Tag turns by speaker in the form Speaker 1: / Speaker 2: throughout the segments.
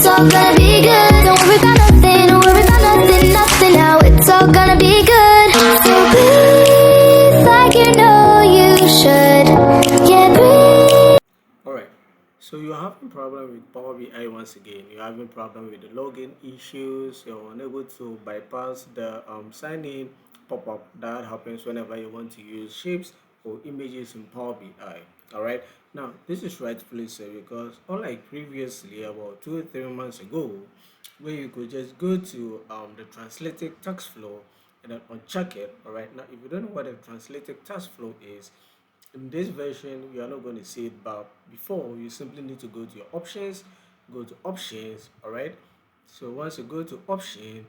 Speaker 1: all gonna be good. Don't worry about nothing, don't worry about nothing, nothing now. It's all gonna be good. So breathe like you know you should. Yeah, breathe.
Speaker 2: Alright, so you're having problem with Power BI once again. You're having problem with the login issues. You're unable to bypass the sign in pop-up that happens whenever you want to use shapes or images in Power BI. Alright, now this is rightfully so because unlike previously about 2 or 3 months ago, where you could just go to the translated text flow and then uncheck it. Alright, now if you don't know what a translated text flow is, in this version you are not going to see it, but before you simply need to go to your options, go to options. All right, so once you go to option,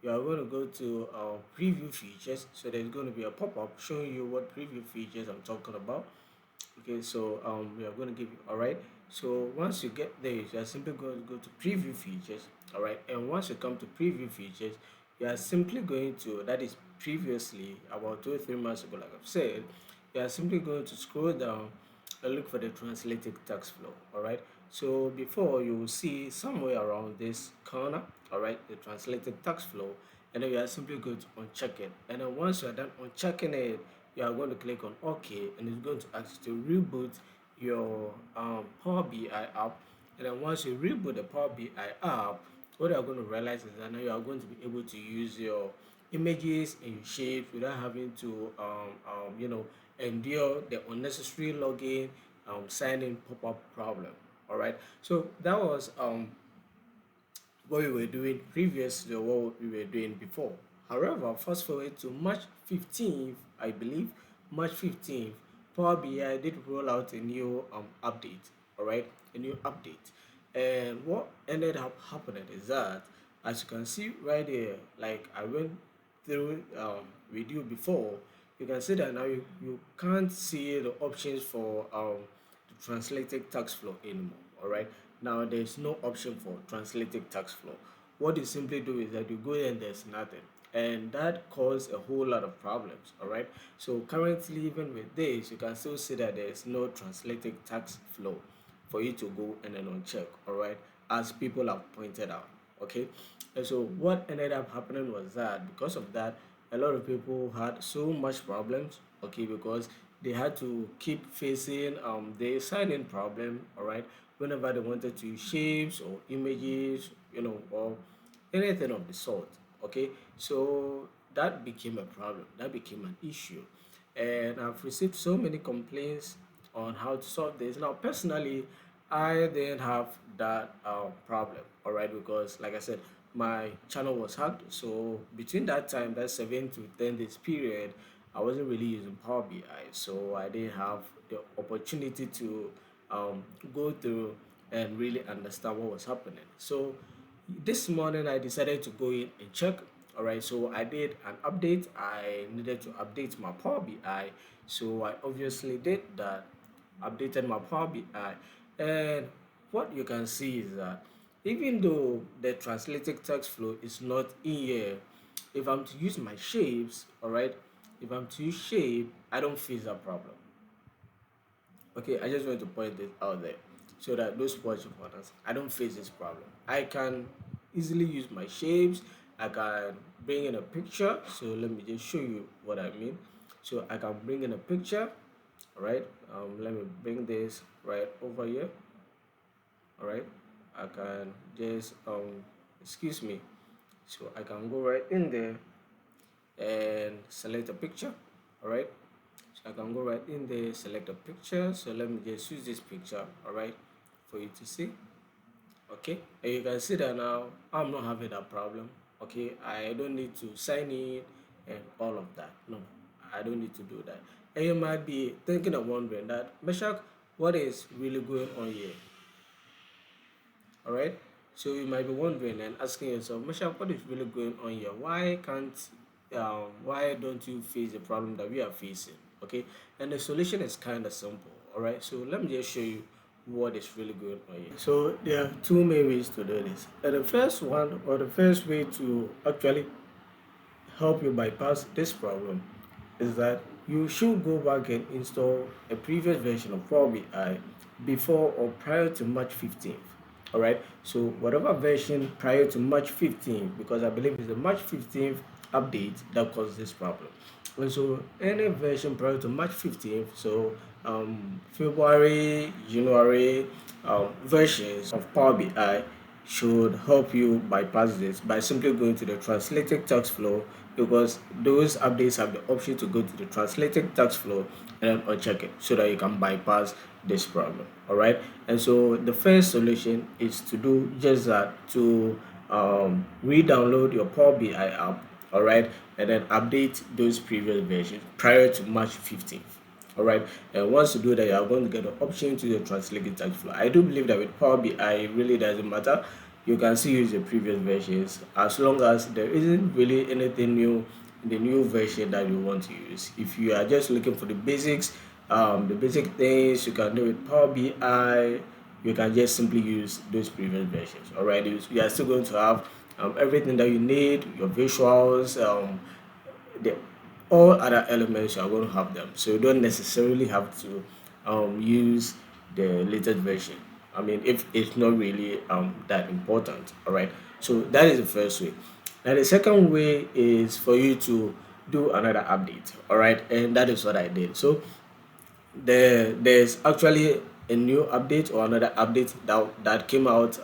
Speaker 2: you are going to go to preview features. So there's going to be a pop-up showing you what preview features I'm talking about. Okay, so we are going to give you, all right, so once you get there, you are simply going to go to preview features. All right, and once you come to preview features, you are simply going to, that is previously about 2 or 3 months ago, like I've said, you are simply going to scroll down and look for the translated text flow. All right, so before you will see somewhere around this corner, all right, the translated text flow, and then you are simply going to uncheck it. And then once you are done unchecking it, you are going to click on OK, and it's going to ask you to reboot your Power BI app. And then once you reboot the Power BI app, what you are going to realize is that now you are going to be able to use your images and your shapes without having to endure the unnecessary login sign in pop-up problem. All right, so that was what we were doing previously, or what we were doing before. However, fast forward to March 15th, I believe, March 15th, Power BI did roll out a new update, all right, a new update. And what ended up happening is that, as you can see right there, like I went through with you before, you can see that now you can't see the options for the translated text flow anymore. All right, now there's no option for translated text flow. What you simply do is that you go there and there's nothing, and that caused a whole lot of problems. All right, so currently even with this, you can still see that there's no translated text flow for you to go and then uncheck. All right, as people have pointed out. Okay, and so what ended up happening was that because of that, a lot of people had so much problems. Okay, because they had to keep facing the sign-in problem. All right, whenever they wanted to use shapes or images, or anything of the sort. Okay, so that became a problem, that became an issue, and I've received so many complaints on how to solve this. Now personally, I didn't have that problem. All right, because like I said, my channel was hacked. So between that time, that 7 to 10 days period, I wasn't really using Power BI, so I didn't have the opportunity to go through and really understand what was happening. So this morning I decided to go in and check. All right, so I did an update. I needed to update my Power BI, so I obviously did that, updated my Power BI. And what you can see is that even though the translated text flow is not in here, if I'm to use my shapes, all right, if I'm to use shape, I don't face that problem. Okay, I just want to point this out there so that those watching owners, I don't face this problem. I can easily use my shapes. I can bring in a picture. So let me just show you what I mean. So I can bring in a picture. All right. Let me bring this right over here. All right. I can just excuse me. So I can go right in there and select a picture. All right, so I can go right in there, select a picture. So let me just use this picture, all right, for you to see. Okay, and you can see that now I'm not having that problem. Okay, I don't need to sign in and all of that. No, I don't need to do that. And you might be thinking and wondering that, Meshach, what is really going on here? All right, so you might be wondering and asking yourself, Meshach, what is really going on here? Why don't you face the problem that we are facing? Okay, and the solution is kind of simple. All right, so let me just show you what is really going on here. So there are two main ways to do this, and the first one, or the first way to actually help you bypass this problem, is that you should go back and install a previous version of Power BI before or prior to March 15th. All right. So whatever version prior to March 15th, because I believe it's the March 15th update that caused this problem. And so any version prior to March 15th, so February, January versions of Power BI should help you bypass this by simply going to the translated text flow, because those updates have the option to go to the translated text flow and then uncheck it so that you can bypass this problem. All right. And so the first solution is to do just that, to re-download your Power BI app, all right, and then update those previous versions prior to March 15th. All right, and once you do that, you are going to get the option to the translated text flow. I do believe that with Power BI, it really doesn't matter. You can still use the previous versions as long as there isn't really anything new in the new version that you want to use. If you are just looking for the basic things you can do with Power BI, you can just simply use those previous versions. All right, you are still going to have everything that you need, your visuals, the all other elements, you are going to have them, so you don't necessarily have to use the latest version. I mean, if it's not really that important. All right, so that is the first way. Now the second way is for you to do another update. All right, and that is what I did. So there's actually a new update or another update that came out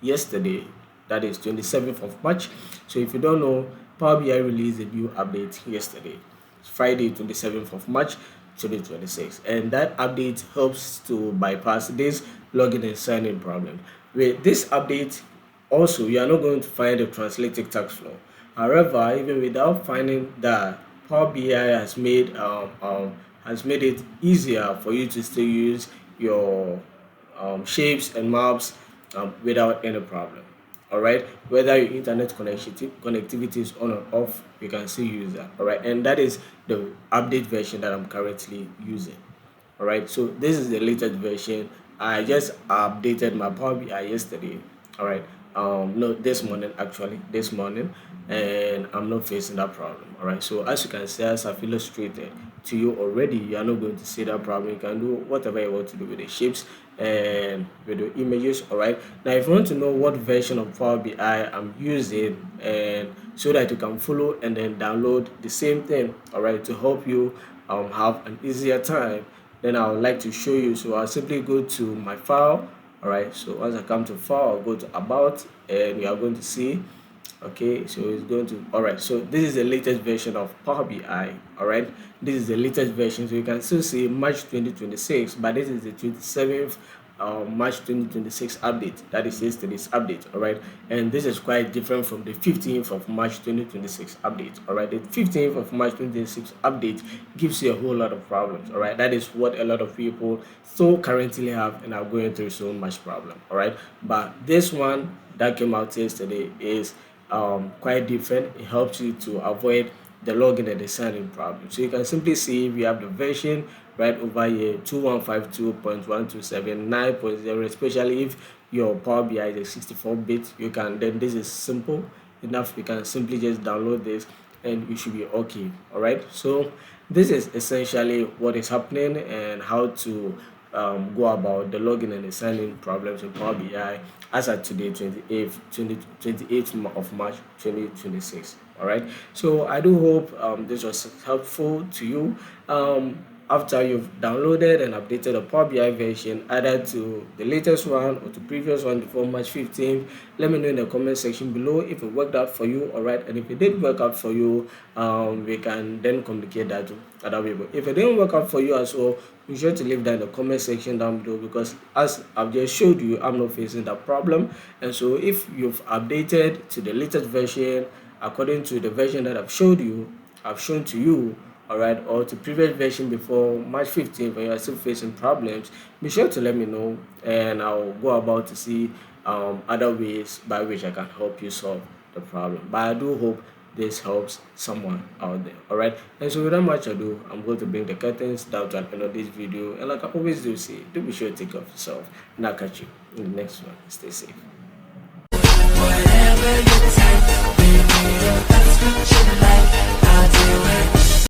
Speaker 2: yesterday, that is 27th of March. So if you don't know, Power BI released a new update yesterday, Friday 27th of March 2026, and that update helps to bypass this login and sign in problem. With this update, also, you are not going to find a translated text flow. However, even without finding that, Power BI has made it easier for you to still use your shapes and maps without any problem. All right, whether your internet connectivity is on or off, you can still use that. All right, and that is the update version that I'm currently using. All right, so this is the latest version. I just updated my Power BI yesterday. All right, no, this morning, actually, this morning, and I'm not facing that problem. All right, so as you can see, as I've illustrated to you already, you are not going to see that problem. You can do whatever you want to do with the shapes and with the images. All right, now if you want to know what version of Power BI I'm using, and so that you can follow and then download the same thing, all right, to help you have an easier time, then I would like to show you. So I'll simply go to my file. All right, so once I come to file, I'll go to about, and we are going to see. Okay, so it's going to, all right, so this is the latest version of Power BI. All right, this is the latest version, so you can still see March 2026, but this is the 27th March 2026 update, that is yesterday's update. All right, and this is quite different from the 15th of March 2026 update. All right, the 15th of March 2026 update gives you a whole lot of problems. All right, that is what a lot of people still currently have and are going through so much problem. All right, but this one that came out yesterday is quite different. It helps you to avoid the login and the sign-in problem. So you can simply see we have the version right over here, 2152.127.9.0, especially if your Power BI is a 64-bit. You can, then this is simple enough, you can simply just download this and you should be okay. All right, so this is essentially what is happening and how to go about the login and the sign-in problems in Power BI as at today, 28th of March 2026. All right, so I do hope this was helpful to you. After you've downloaded and updated a Power BI version, either to the latest one or to previous one before March 15th, let me know in the comment section below if it worked out for you. All right, and if it did work out for you, we can then communicate that to other people. If it didn't work out for you as well, be sure to leave that in the comment section down below, because as I've just showed you, I'm not facing that problem. And so if you've updated to the latest version according to the version that I've shown to you, all right, or to previous version before March 15th, when you are still facing problems, be sure to let me know, and I'll go about to see other ways by which I can help you solve the problem. But I do hope this helps someone out there. All right, and so without much ado, I'm going to bring the curtains down to an end of this video, and like I always do say, do be sure to take care of yourself, and I'll catch you in the next one. Stay safe.
Speaker 3: Whatever you take, baby, that's what you like. I'll do it.